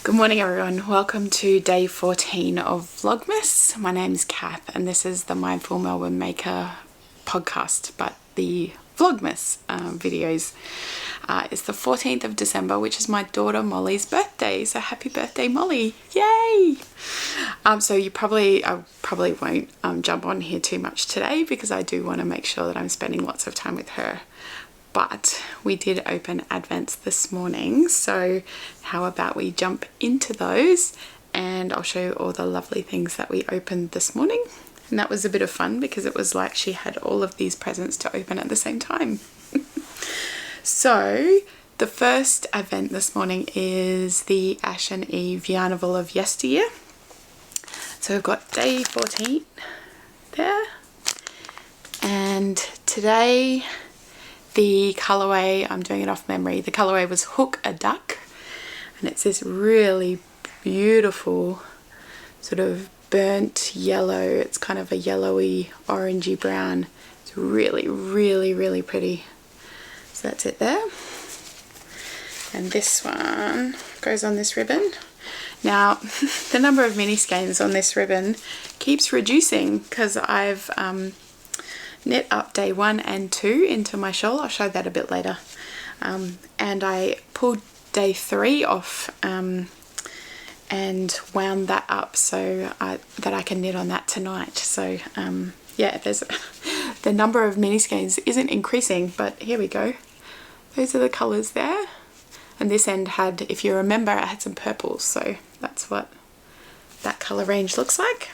Good morning everyone, welcome to day 14 of Vlogmas. My name's Kath and this is the Mindful Melbourne Maker podcast, but the Vlogmas videos. It's the 14th of December, which is my daughter Molly's birthday, so happy birthday Molly, yay! So I probably won't jump on here too much today because I do want to make sure that I'm spending lots of time with her. But we did open Advents this morning, so how about we jump into those and I'll show you all the lovely things that we opened this morning. And that was a bit of fun because it was like she had all of these presents to open at the same time. So the first Advent this morning is the Ash and Eve Yarnival of Yesteryear. So we've got day 14 there, and today the colourway, I'm doing it off memory, the colourway was Hook a Duck, and it's this really beautiful sort of burnt yellow. It's kind of a yellowy orangey brown. It's really pretty. So that's it there. And this one goes on this ribbon. Now the number of mini skeins on this ribbon keeps reducing because I've knit up day 1 and 2 into my shawl. I'll show that a bit later. And I pulled day 3 off and wound that up so that I can knit on that tonight. So yeah, the number of mini skeins isn't increasing, but here we go. Those are the colours there. And this end had, if you remember, it had some purples, so that's what that colour range looks like.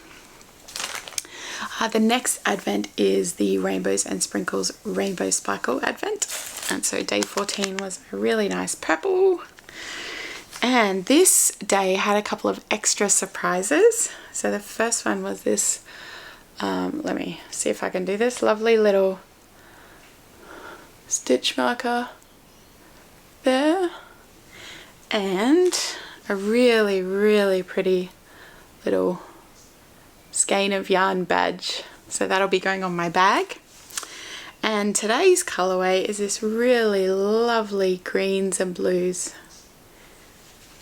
The next Advent is the Rainbows and Sprinkles Rainbow Sparkle Advent, and so day 14 was a really nice purple, and this day had a couple of extra surprises. So the first one was this, let me see if I can do this, lovely little stitch marker there, and a really pretty little skein of yarn badge, so that'll be going on my bag. And today's colourway is this really lovely greens and blues.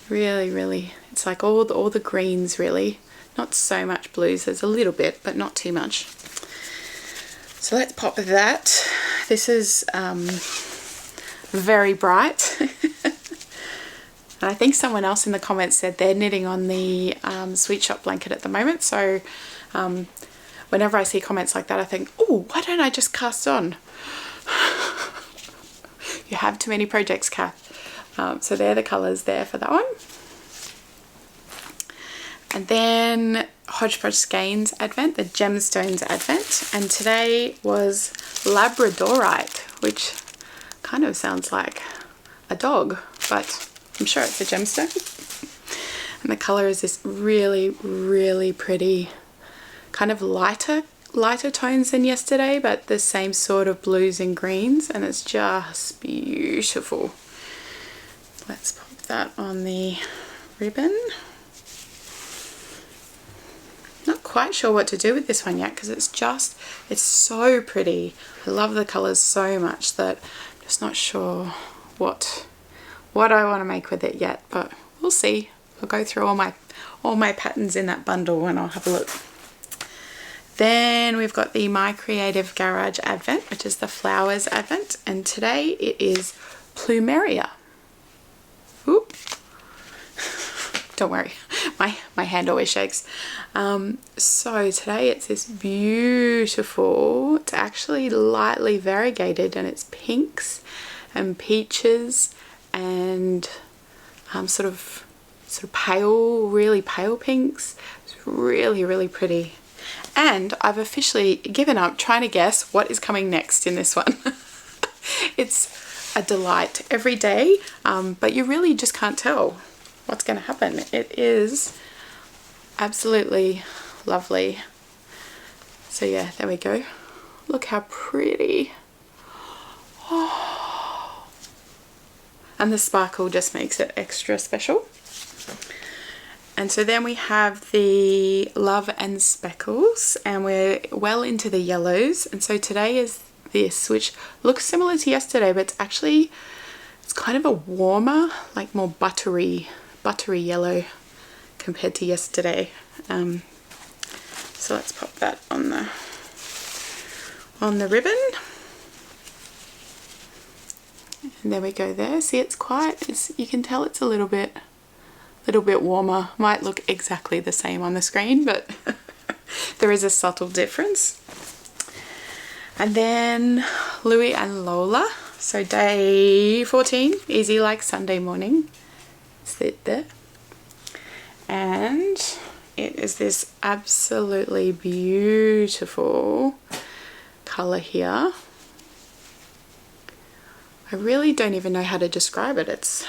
Really, it's like all the greens really, not so much blues, there's a little bit but not too much. So let's pop that. This is very bright. And I think someone else in the comments said they're knitting on the Sweet Shop blanket at the moment, so whenever I see comments like that I think, oh, why don't I just cast on? You have too many projects, Kath. So they're the colours there for that one. And then Hodgepodge Skeins Advent, the Gemstones Advent, and today was Labradorite, which kind of sounds like a dog, but I'm sure it's a gemstone. And the colour is this really pretty, kind of lighter tones than yesterday, but the same sort of blues and greens, and it's just beautiful. Let's pop that on the ribbon. Not quite sure what to do with this one yet because it's so pretty. I love the colours so much that I'm just not sure what I want to make with it yet, but we'll see. I'll go through all my patterns in that bundle and I'll have a look. Then we've got the My Creative Garage Advent, which is the Flowers Advent, and today it is Plumeria. Oop. Don't worry, my hand always shakes. So today it's this beautiful, it's actually lightly variegated, and it's pinks and peaches and sort of pale, really pale pinks. It's really pretty. And I've officially given up trying to guess what is coming next in this one. It's a delight every day, but you really just can't tell what's going to happen. It is absolutely lovely. So yeah, there we go. Look how pretty. Oh. And the sparkle just makes it extra special. And so then we have the Love and Speckles, and we're well into the yellows. And so today is this, which looks similar to yesterday, but it's kind of a warmer, like more buttery buttery yellow compared to yesterday. So let's pop that on the ribbon. And there we go there. See, it's you can tell it's a little bit warmer. Might look exactly the same on the screen, but there is a subtle difference. And then Louie and Lola. So day 14, easy like Sunday morning. Sit there. And it is this absolutely beautiful colour here. I really don't even know how to describe it. It's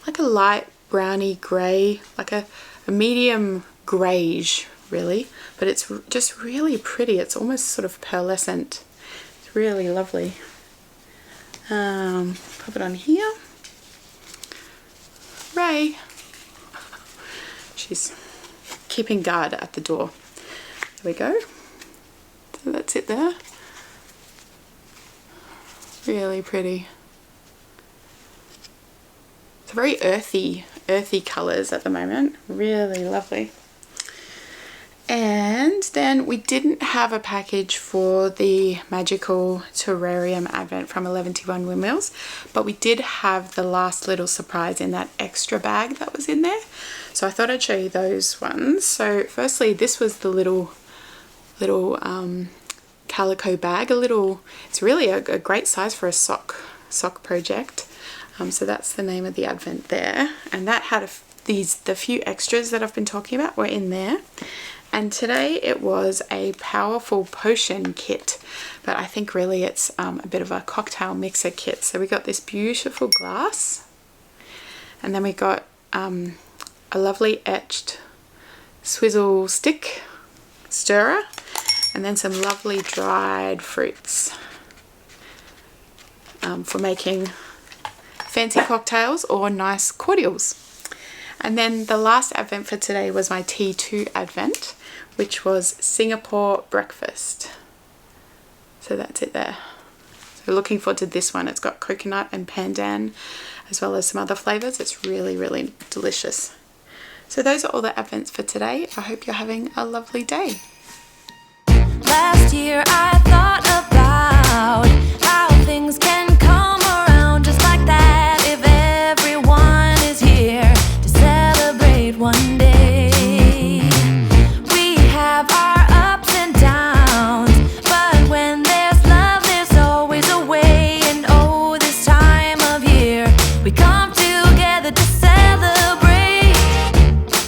like a light browny grey, like a medium greyish really, but it's just really pretty. It's almost sort of pearlescent. It's really lovely. Pop it on here. Ray. She's keeping guard at the door. There we go. So that's it there. Really pretty. It's very earthy colours at the moment. Really lovely. And then we didn't have a package for the Magical Terrarium Advent from 1121 Windmills, but we did have the last little surprise in that extra bag that was in there. So I thought I'd show you those ones. So firstly, this was the little calico bag. It's really a great size for a sock project. So that's the name of the Advent there. And that had the few extras that I've been talking about were in there. And today it was a powerful potion kit, but I think really it's a bit of a cocktail mixer kit. So we got this beautiful glass, and then we got a lovely etched swizzle stick stirrer, and then some lovely dried fruits for making fancy cocktails or nice cordials. And then the last Advent for today was my T2 Advent, which was Singapore breakfast. So that's it there. So looking forward to this one. It's got coconut and pandan as well as some other flavours. It's really, really delicious. So those are all the Advents for today. I hope you're having a lovely day. Last year I thought about how things can come around just like that if everyone is here to celebrate one day. We have our ups and downs, but when there's love there's always a way. And oh, this time of year we come together to celebrate.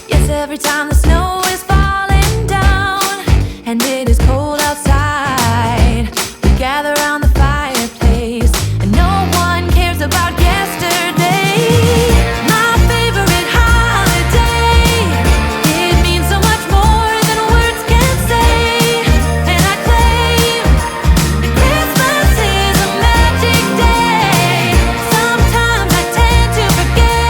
Yes, every time the snow is falling down and it is cold outside, we gather around the fireplace and no one cares about yesterday. My favorite holiday, it means so much more than words can say. And I claim that Christmas is a magic day. Sometimes I tend to forget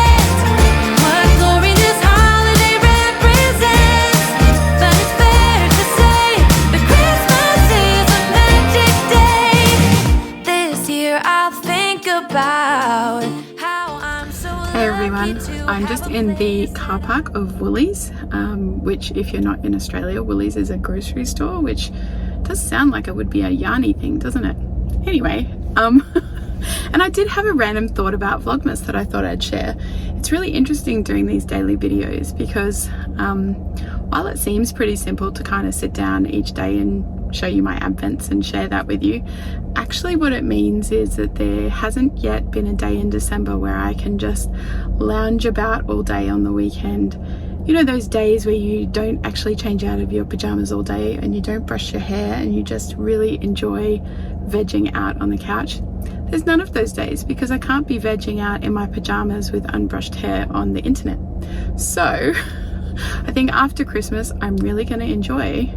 what glory this holiday represents, but it's fair to say that Christmas is a magic day. This year I'll think about how I'm so Hey everyone, lucky to I'm just have in a the place car park of Woolies, which if you're not in Australia, Woolies is a grocery store, which does sound like it would be a yarny thing, doesn't it? Anyway, and I did have a random thought about Vlogmas that I thought I'd share. It's really interesting doing these daily videos because while it seems pretty simple to kind of sit down each day and show you my Advents and share that with you, actually what it means is that there hasn't yet been a day in December where I can just lounge about all day on the weekend. You know, those days where you don't actually change out of your pajamas all day and you don't brush your hair and you just really enjoy vegging out on the couch. There's none of those days because I can't be vegging out in my pajamas with unbrushed hair on the internet. So I think after Christmas I'm really going to enjoy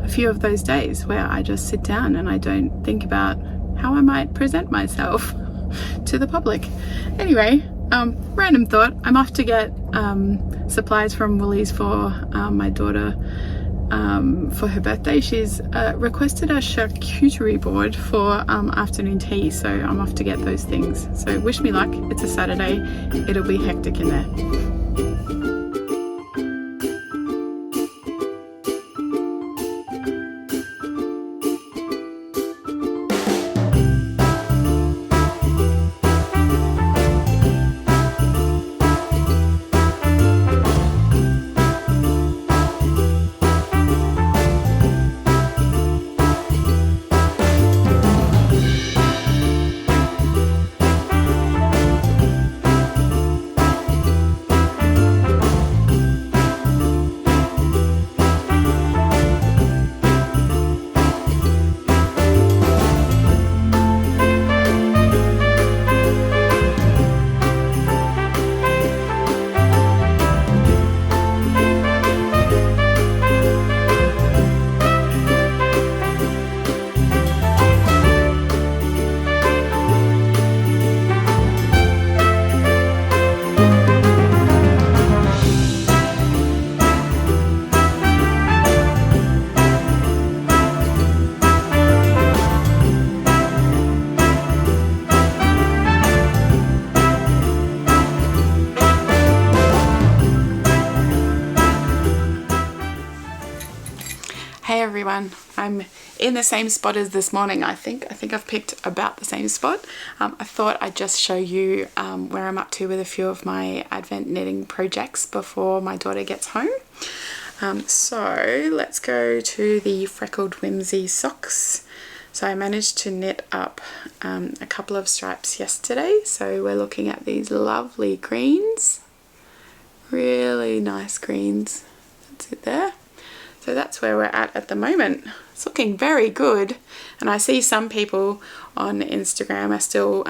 a few of those days where I just sit down and I don't think about how I might present myself to the public. Anyway, random thought. I'm off to get supplies from Woolies for my daughter for her birthday. She's requested a charcuterie board for afternoon tea, so I'm off to get those things. So wish me luck. It's a Saturday. It'll be hectic in there. everyone. I'm in the same spot as this morning, I think. I think I've picked about the same spot. I thought I'd just show you where I'm up to with a few of my Advent knitting projects before my daughter gets home. So let's go to the Freckled Whimsy socks. So I managed to knit up a couple of stripes yesterday. So we're looking at these lovely greens. Really nice greens. That's it there. So that's where we're at the moment. It's looking very good, and I see some people on Instagram are still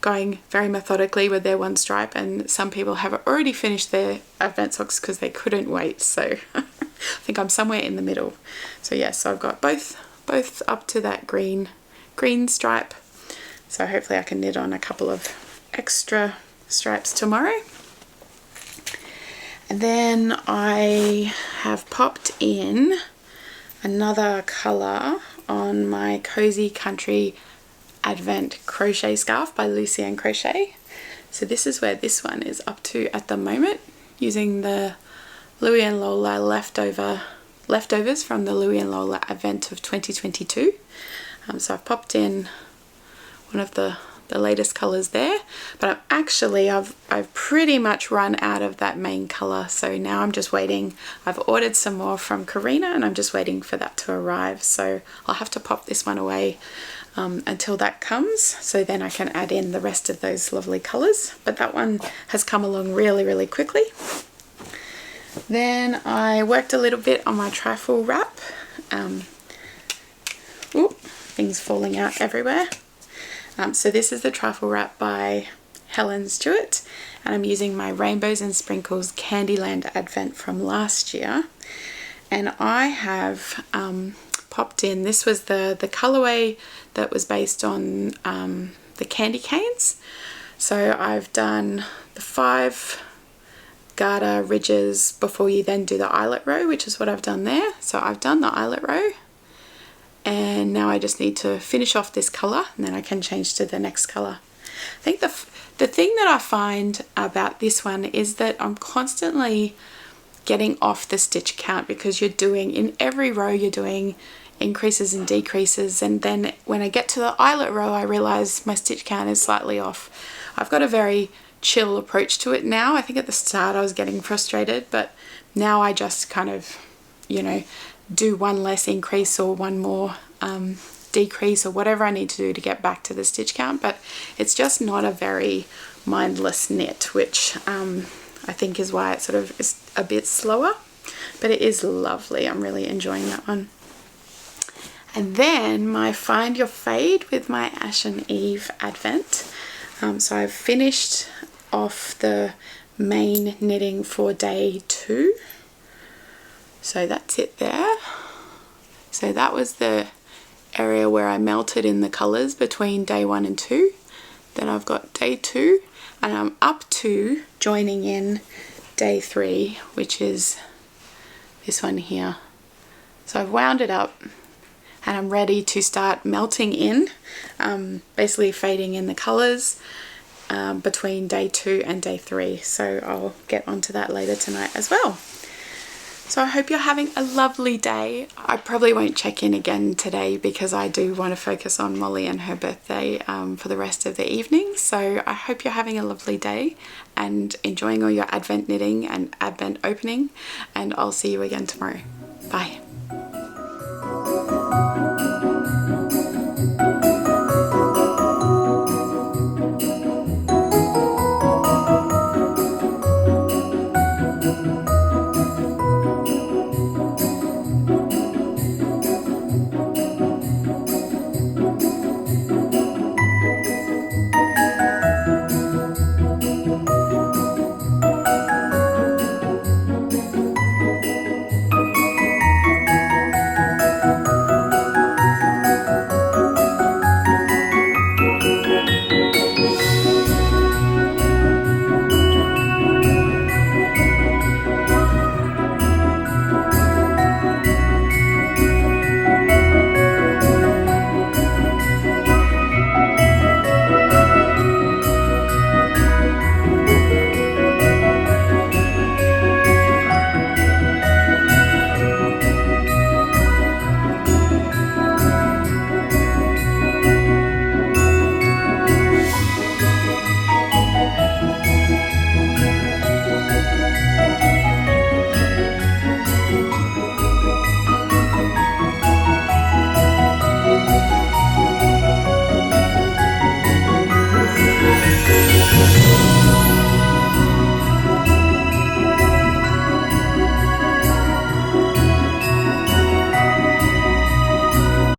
going very methodically with their one stripe, and some people have already finished their Advent socks because they couldn't wait. So I think I'm somewhere in the middle. So yes, so I've got both up to that green stripe. So hopefully I can knit on a couple of extra stripes tomorrow. And then I have popped in another colour on my Cozy Country Advent crochet scarf by Lucienne Crochet. So this is where this one is up to at the moment, using the Louie Lola leftovers from the Louie Lola Advent of 2022. So I've popped in one of the latest colours there, but I've pretty much run out of that main colour, so now I'm just waiting. I've ordered some more from Karina and I'm just waiting for that to arrive, so I'll have to pop this one away until that comes, so then I can add in the rest of those lovely colours. But that one has come along really quickly. Then I worked a little bit on my Trifle Wrap. Things falling out everywhere. So this is the Trifle Wrap by Helen Stewart, and I'm using my Rainbows and Sprinkles Candyland Advent from last year. And I have popped in, this was the colourway that was based on the candy canes. So I've done the 5 garter ridges before you then do the eyelet row, which is what I've done there. So I've done the eyelet row, and now I just need to finish off this colour and then I can change to the next colour. I think the thing that I find about this one is that I'm constantly getting off the stitch count, because you're doing, in every row you're doing increases and decreases, and then when I get to the eyelet row I realise my stitch count is slightly off. I've got a very chill approach to it now. I think at the start I was getting frustrated, but now I just kind of, you know, do one less increase or one more decrease or whatever I need to do to get back to the stitch count. But it's just not a very mindless knit, which I think is why it sort of is a bit slower, but it is lovely. I'm really enjoying that one. And then my Find Your Fade with my Ashen Eve Advent. So I've finished off the main knitting for day 2. So that's it there. So that was the area where I melted in the colours between day 1 and 2. Then I've got day 2, and I'm up to joining in day 3, which is this one here. So I've wound it up and I'm ready to start melting in, basically fading in the colours between day 2 and day 3. So I'll get onto that later tonight as well. So I hope you're having a lovely day. I probably won't check in again today because I do want to focus on Molly and her birthday for the rest of the evening. So I hope you're having a lovely day and enjoying all your Advent knitting and Advent opening, and I'll see you again tomorrow. Bye.